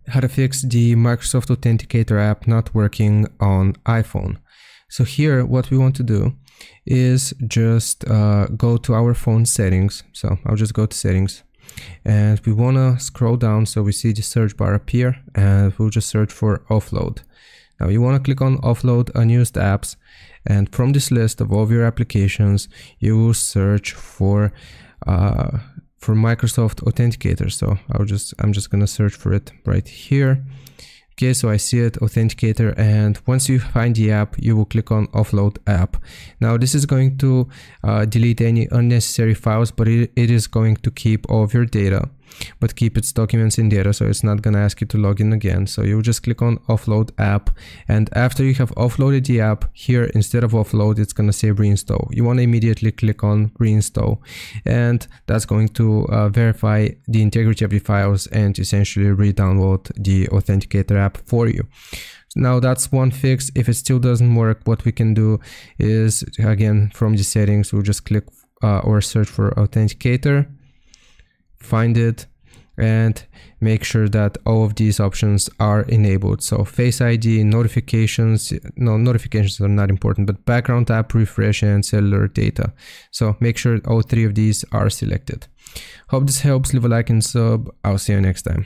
how to fix the Microsoft Authenticator app not working on iPhone. So here what we want to do is just go to our phone settings. So I'll just go to settings, and we want to scroll down so we see the search bar appear, and we'll just search for offload. Now you want to click on offload unused apps, and from this list of all of your applications you will search for Microsoft Authenticator. So I'm just gonna search for it right here. Okay, so I see it, Authenticator, and once you find the app, you will click on Offload App. Now this is going to delete any unnecessary files, but it is going to keep all of your data, but keep its documents in data, so it's not gonna ask you to log in again. So you'll just click on Offload App, and after you have offloaded the app, here instead of offload, it's gonna say reinstall. You want to immediately click on reinstall, and that's going to verify the integrity of the files and essentially re-download the Authenticator app for you. Now that's one fix. If it still doesn't work, what we can do is, again, from the settings, we'll just click or search for Authenticator, find it, and make sure that all of these options are enabled. So Face ID, notifications, no, notifications are not important, but background app refresh and cellular data. So make sure all three of these are selected. Hope this helps. Leave a like and sub. I'll see you next time.